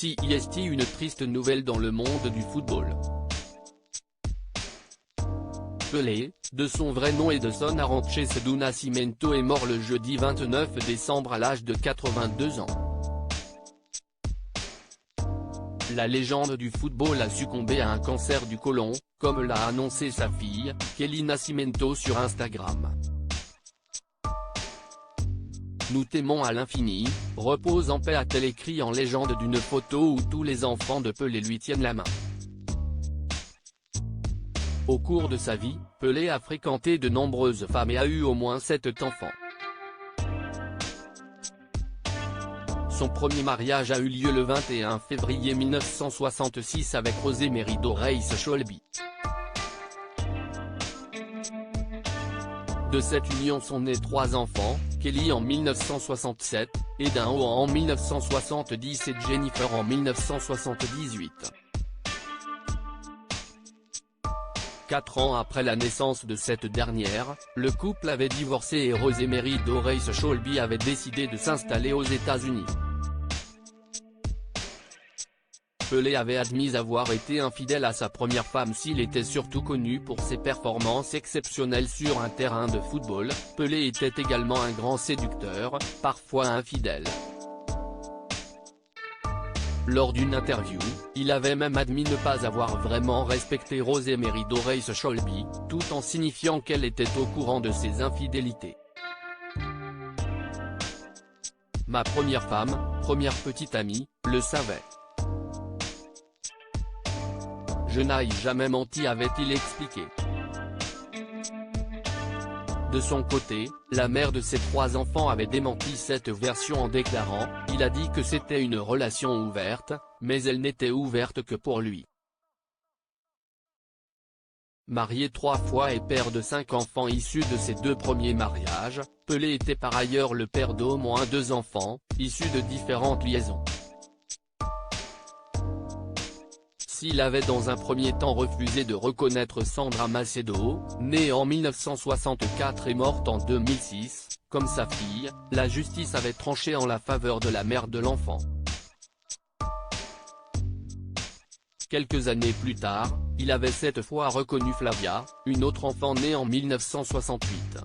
CIST une triste nouvelle dans le monde du football. Pelé, de son vrai nom Edson Arantes do Nascimento est mort le jeudi 29 décembre à l'âge de 82 ans. La légende du football a succombé à un cancer du côlon, comme l'a annoncé sa fille, Kelly Nascimento sur Instagram. Nous t'aimons à l'infini, repose en paix a-t-elle écrit en légende d'une photo où tous les enfants de Pelé lui tiennent la main. Au cours de sa vie, Pelé a fréquenté de nombreuses femmes et a eu au moins 7 enfants. Son premier mariage a eu lieu le 21 février 1966 avec Rosemary Doreis Sholby. De cette union sont nés 3 enfants, Kelly en 1967, Edinho en 1970 et Jennifer en 1978. 4 ans après la naissance de cette dernière, le couple avait divorcé et Rosemary Doreis Sholby avait décidé de s'installer aux États-Unis. Pelé avait admis avoir été infidèle à sa première femme. S'il était surtout connu pour ses performances exceptionnelles sur un terrain de football, Pelé était également un grand séducteur, parfois infidèle. Lors d'une interview, il avait même admis ne pas avoir vraiment respecté Rosemary Doreis Sholby, tout en signifiant qu'elle était au courant de ses infidélités. Ma première femme, première petite amie, le savait. Je n'ai jamais menti, avait-il expliqué. De son côté, la mère de ses 3 enfants avait démenti cette version en déclarant « Il a dit que c'était une relation ouverte, mais elle n'était ouverte que pour lui ». Marié 3 fois et père de 5 enfants issus de ses 2 premiers mariages, Pelé était par ailleurs le père d'au moins 2 enfants, issus de différentes liaisons. S'il avait dans un premier temps refusé de reconnaître Sandra Macedo, née en 1964 et morte en 2006, comme sa fille, la justice avait tranché en la faveur de la mère de l'enfant. Quelques années plus tard, il avait cette fois reconnu Flavia, une autre enfant née en 1968.